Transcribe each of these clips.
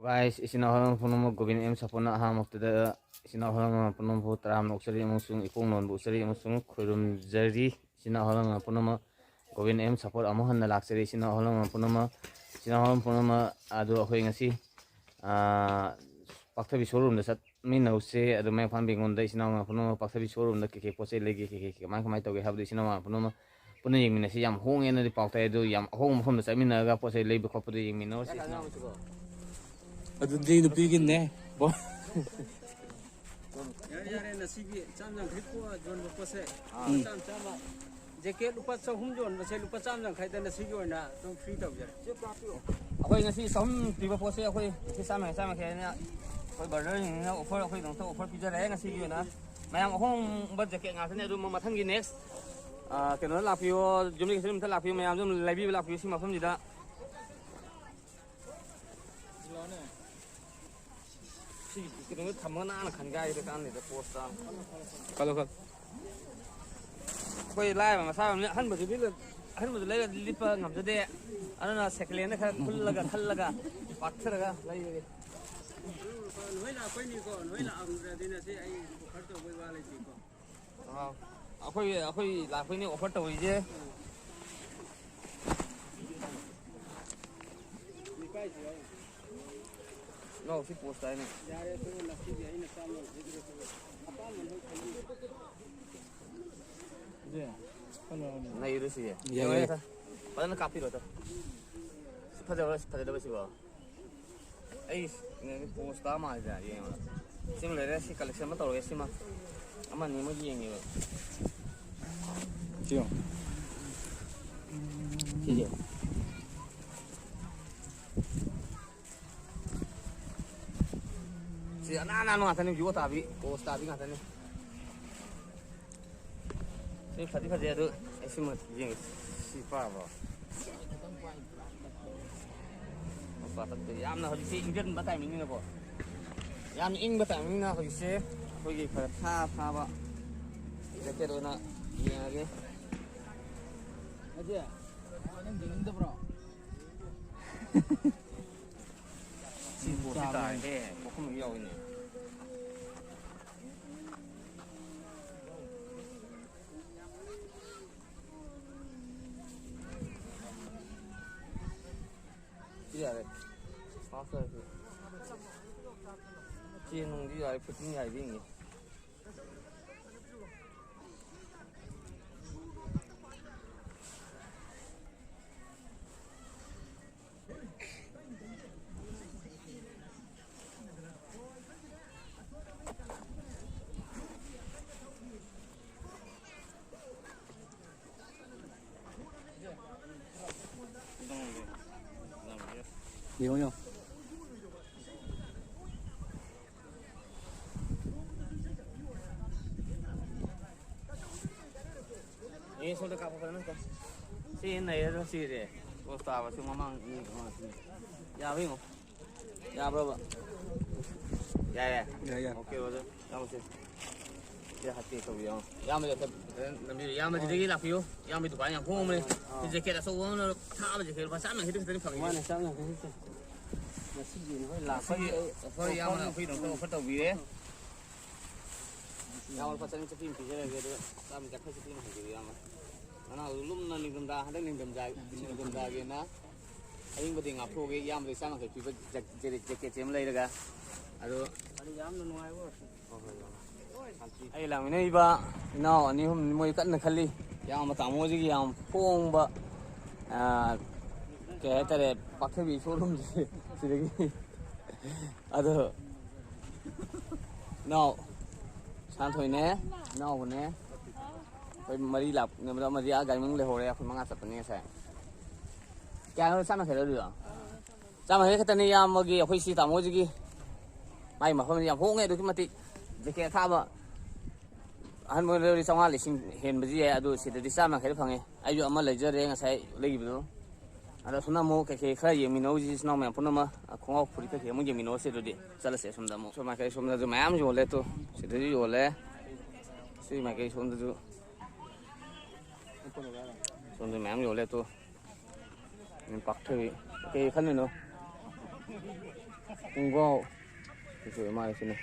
Guys, isinahal puno mo gawin em sa puna ha magtada isinahal nga puno mo taram noksari amusung ikong non busari amusung khurum jari isinahal nga puno mo gawin em support amuhan na laksari isinahal nga puno mo adu akoy ngasi paktabi showroom da sat min nause adu may fan bingon da isinahal nga puno mo paktabi showroom da keke pose legi keke kamay kamay tawge habdu isinahal nga puno mo puno yung minasi yam hong ena di paktay adu yam hong mo da sa min naga pose legi khopu di yung minor isinahal ꯑꯗꯨꯗꯤ ꯅꯨꯄꯤꯒꯤꯅꯦ ꯕꯣ यार नसीबी चामजंग खिपो जोन बपसे चाम चाम जैकेट ऊपर 300 जोन बसे ऊपर चामजंग खाइदा नसीबी ओना तुम फ्री तब जर अखोई ngasi som piba pose अखोई ki sama khe na koi barder ni na offer अखोई dong to offer pizza re ngasi gi na mayam hong ba jacket nga thane adu mathang gi next keno la pio jumli ki sim ta la pio mayam jum live la pio sim mafam ji da 시 그런 거 담아 나는 간가이 그 안에 저 포스터 컬러 거의 라이브 막 사람 한 번도 내가 리퍼 남자데 아나 세클레나 쿨라가 칼라가 박터가 라이브 नोइला पैनी को नोइला आउरा दिने चाहिँ आई खर्च गइ वाले जी को अखोई लाखैनि अफर त होइजे निकाय छ नो सी पोस्ट आइने यारे तो नसीबी हैन चाम जिगरे को अपा मन हो खाली जे कलो नहीं रुसी है ये पता ना काफी रहता फजर बस हुआ ऐ पोस्ट आ मार जा ये वाला सिम ले रहे सी कलेक्शन में तोड़ सिम अमा नहीं मुझे ये नहीं 지용 ठीक है ना ngathani view tabi post tabi ngathani si phadi adu esim jing si pa ba pa ta yamna hoji si indian ba timing ni bo yam ing ba timing na hoji se hoji khara tha ba jake ro na ye age Ajay नन दिनद bro si post ta he bokum yaw ni यार पास है ये नंगी यार फिटिंग आई भी नहीं nhiều nhiều ये सोले का पकड़ना का सी नहीं है तो सी रे वो स्टाफ से मामा ये कहाँ सी या भी हो या बराबर या ओके वो तो या मुझे ये हाथी तो भी हो या मुझे तो नमी या मुझे देखिए लापियो या मुझे दुकान या घूम रहे तो जैकेट ऐसा वो ना था मुझे जैकेट बस सामने हिट हिट फंगी माने चामजंग खिपो नसीबी नोइ ला पर या मुझे कोई डॉक्टर ऑफर तो भी है या और पता नहीं चीन पीछे लगे तो सामने क्या फंसी थी नहीं या mana ulum na ning damda hadang ning damda ge na aing bodi nga pho ge yam de sang ke pi ba jeke chem lai daga ado अनि याम न नुआइ वो ai lang nei ba no ani hum moi kan na khali yam ma tamo ji yam phong ba ke tare pakhe bi showroom ji sidagi ado no san thoi ne no ne कोई मरी लाप ने मतलब मरी आ गाइमंग ले हो रहे अपन मंगा सकते हैं सर क्या है सामने खेल रही हो सामने खेल करते नहीं यार मगी कोई सी तामो जी की माई मखम यार होंगे तो कि मती जेके था बा हन मोर रे संगा लिसिंग हेन बजी है अदु सिदि सामने खेल फंगे आयु अमा लेजर रे ngasai लेगिबो अदा सुना मो के खरा येमिनो जी स्नो में पुनम खोंगा फुरि के मो येमिनो से दि चला से सुमदा मो सो मा के सुमदा जो मैम जो ले तो सिदि जो ले सी मा के सुमदा जो 손도 매am 요래 또 박터이 그 칸네 너 공고 그래서 얼마나 쓰네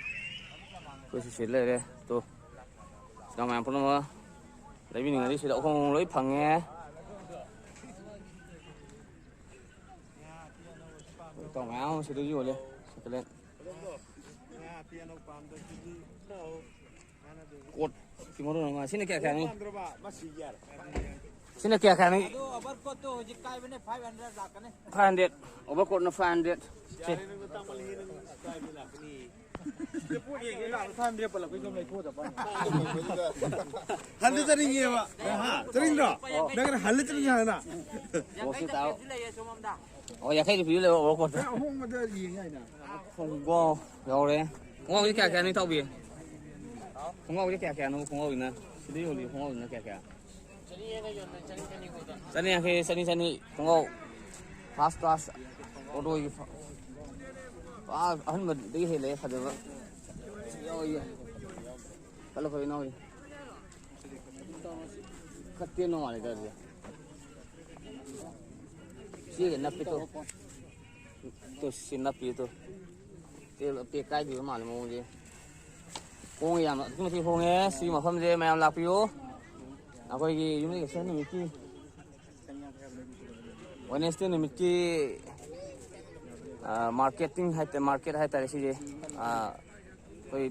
그래서 실례래 또 지나면 보는 거 레비닝 어디 있어 공 lấy 방에 tổng áo sẽ đưa vô lên sẽ lên cột thì muốn đồ mà xin được kẹt kẹt này xin được kẹt kẹt này 500 overcoat nó 500 할리자링이야. 저링다. 내가 할리자링이 하나. 오 tao 야 khai thì là overcoat 홍마다 이행이야. không có đâu đấy không có cái kẹt kẹt này tao bị không có cái kẹt kẹt nó không có gì nữa xin đi rồi không có gì nữa kẹt kẹt sani khi sani không có fast fast ô tô anh mình đi thì lấy phải được rồi kalau kau nói cắt tiền nó lại rồi xí cái nắp tôi xin nắp itu tiêu cái gì mà làm gì con gì mà chúng ta không nghe xí mà không gì mà làm phiếu à coi gì chúng ta cái này cái Wednesday này cái marketing hay là market hay là cái gì coi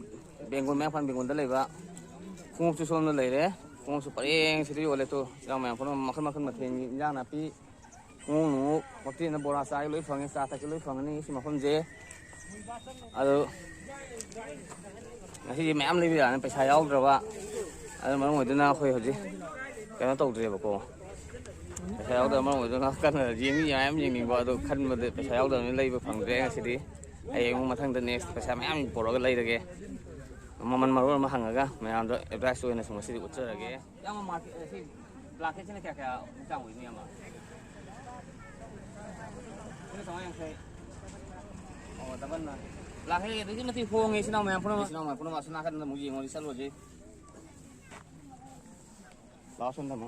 Bengal mấy phần Bengal đó lấy vào không chú sôm nó lấy đấy không chú phải anh sẽ đi vào lấy thôi làm mấy phần mà không thêm dạng nào pi không nụ một tí nó bora sai lấy phần sa ta cái lấy phần này mà không dễ thì mẹ em lấy bây giờ nó phải xài áo rồi bạn mà ngồi trên nào khơi hả chứ cái nó tàu rồi bà cô xài áo rồi mà ngồi trên nào cân là gì như em nhìn mình gọi được khăn mà phải xài áo rồi nó lấy vào phần rẻ sẽ đi ai mà thằng tên này phải xài mẹ em bỏ cái lấy được kìa mà mình mà hàng ở cái mẹ em rồi em ra xuôi này xong rồi sẽ đi uống chơi kìa em mà thì là cái trên này kẹt trong buổi niệm mà cái xong anh thấy tao vẫn là cái đấy nó thì phô ngay xin nào mà phô mà xin nào khăn là một gì ngồi đi sát luôn chứ đó xuân thầm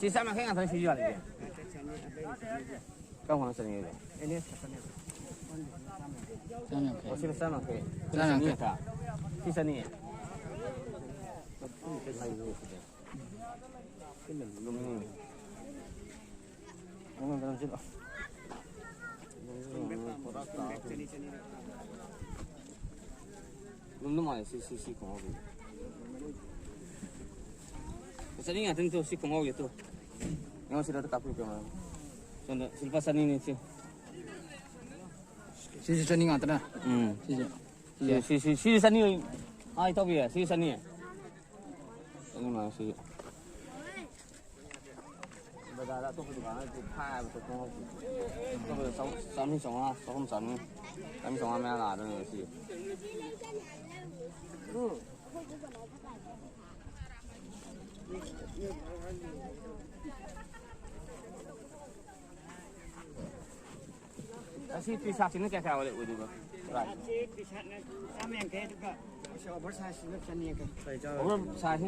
chị sao mà khách hàng thấy gì vậy không hoàn thành gì vậy xin sao mà khách chị sao nhỉ cái mình luôn không làm gì đâu luôn mà xí không gì cái này anh tôi xí không gì tôi nó sẽ được cặp được mà cho nên silpa sani này chứ 시시 저닝 왔더라. xí sani ai tao biết xí sani nhưng mà xí bây giờ đã tôi phải dukaan itu pha tôi không tôi bây giờ sáu mươi sáu mẹ là đó nữa xí Asi pisah sini kayak oleh udah bang. Right. Over size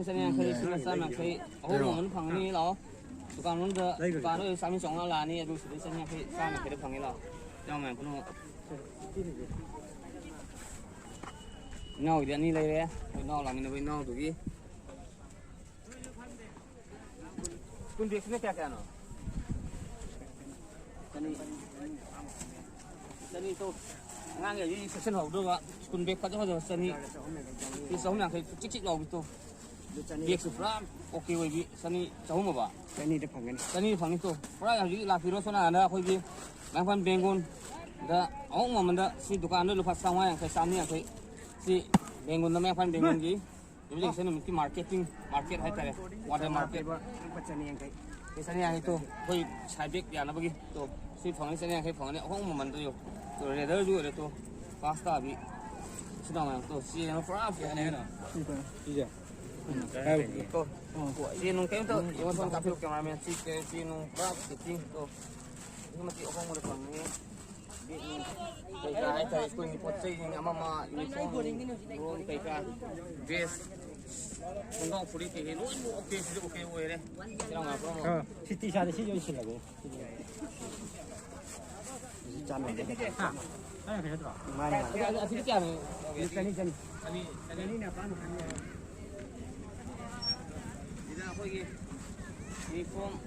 sini yang kayak sini sama kayak oh mình phẳng ni lo. Dukaan mình the dukaan nó 32 là ni aduh sini yang kayak sama kayak phẳng ni lo. Jangan main penuh. Nâu dia ni lấy đấy. Nâu là mình phải nâu tụi kia. Kun dia sini kayak ano? Sani tu ngang cái gì sân hậu được ạ, kun biết phát cho sani thì sống là cái chích đầu itu, việc sụp ram, ok vậy bị sani sống mà bà, sani phẳng itu, phải là gì là phi rồi sana ada khôi gì, mang phần Bengal, đó ông mà mình đó si dukaan đó lupa sang ngoài cái sani cái si Bengal đó mang phần Bengal gì, jadi di sana mungkin market hay tadi, water market, cái sani yang itu, khôi sai biết dia nó bagi, tu si phẳng sani yang cái phẳng này ông mà mình tu rồi để đỡ rồi tu pasta bị xin nào mà tu si nó frap cái này nó tu si nung cái tu yang con cà phê cameraman si nung frap cái ting tu nhưng mà chị không có được phần này cái thầy school ni pot say ni ama uniform cái dress 건강 불이 되게 너무 오케이 오케이 오해래. 지나가 그러면 시티샤드 시절이시라고. Chăm này đấy. 아니 그래도. 어떻게 하는? 아니. 아니 아니나 빠는 아니야. 이제 거기 이폼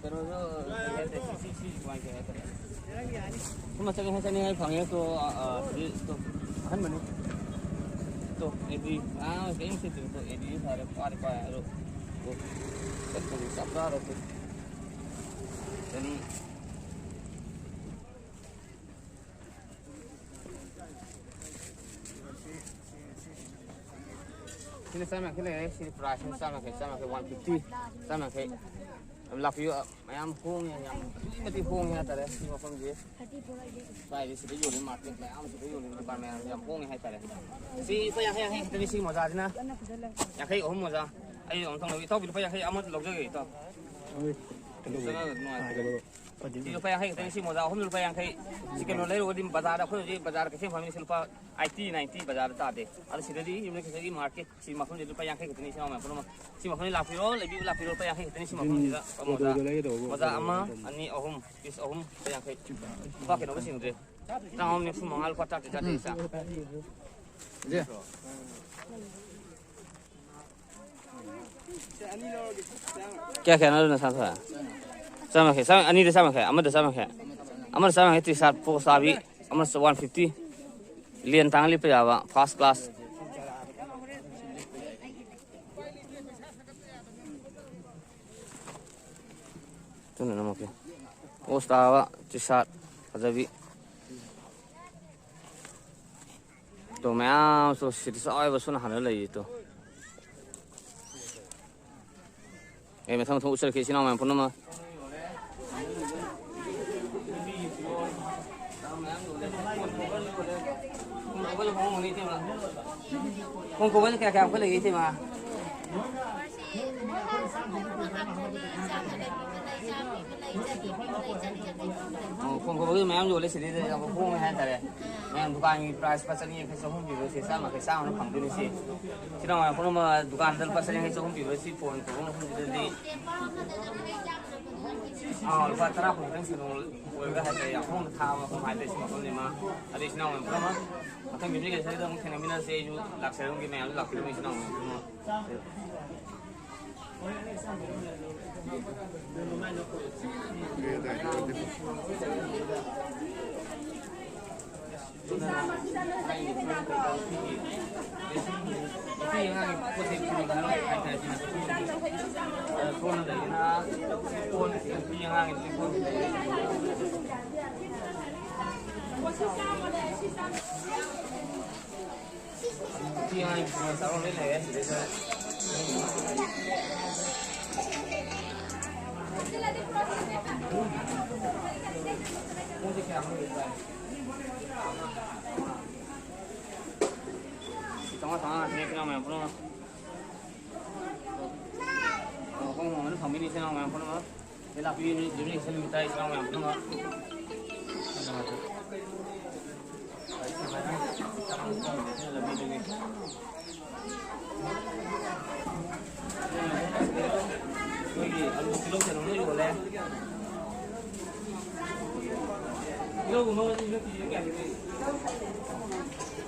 그러서 CCC 관계 했더래. 그럼 저기 회사님 방에 또한 번에 또 에디 게임 세트 또 에디 사람 빠르 빠야로 또 그것도 잡다로 또 저는 Sini sama ke le, sini price sama ke 150, sama ke. Lap you mayam hong yang mati hong ya tare, si ma pang je. Sai di sini jual market mayam sini jual di depan mayam yang hong ya tare. Si pa yang tadi si moza dina. Yang kai om moza. Ai om thong lo to bi pa yang kai amat log je to. Di pa yang kai tadi si moza om lu pa yang kai. Si ke lo le ro di bazar da khoi ji bazar ke se family silpa 80-90 bazar ta de. Ada sidadi yumne ke segi market si ma khoi di pa yang kai ke tani si ma pun si ma khoi la piro le bi la piro pa yang kai tani si ma khoi da moza. Moza ama ani ohum is ohum pa yang kai. Ba ke no sing de. Ta om ni fu mangal pa ta ta de sa. Gì? Kya kya na sa sa. Sama ke sama ani de sama ke amad sama ke. Amad sama ke ti sat po sabi amad 150 lian tangli pa yawa first class. Tu na mo ke. Ostawa ti sat azabi. To mayam so sit sa ai basun han le yi to. Em thằng thu sơ khi xin ông mà không có vấn cái cái lấy gì mà không có vấn mà em rồi lấy gì đấy không hay tại em dukaan price pasal ni yang kesahun biru sih sama kesahun orang panggung sih. Kita orang pun mah dukaan dan pasal yang kesahun biru sih phone pun jadi. Lupa terap pun kan sih orang dah ada yang pun tahu pun ada sih macam ni mah. Ada sih orang pun mah. Macam biru ni saya dah mungkin ambil sih ju lak saya mungkin yang lak biru ni sih orang pun. Tengah-tengah sini kita main pun. Kau mau mana family sini main pun mah. Bila pilih jadi sini minta islam main pun mah. Kilo kilo ni boleh. Kilo guna ni kilo kaya ni.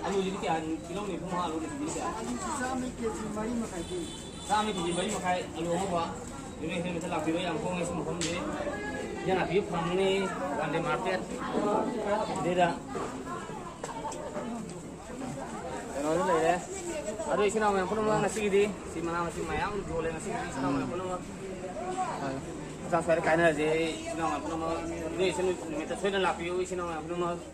Alu jadi kaya kilo ni pun alu jadi kaya. Sami kiji bari makai alu apa? Ini saya misal lapi yang kong es mukom je. Yang lapi pang ni gande market. Dia. Kalau ni le. Aduh isi nama yang pun orang nasi di. Si mana nasi mayang boleh nasi di isi nama yang pun orang. Jangan sekali kain aja. Isi nama yang pun orang. Ni isi ni minta saya dan lapi isi nama yang pun orang.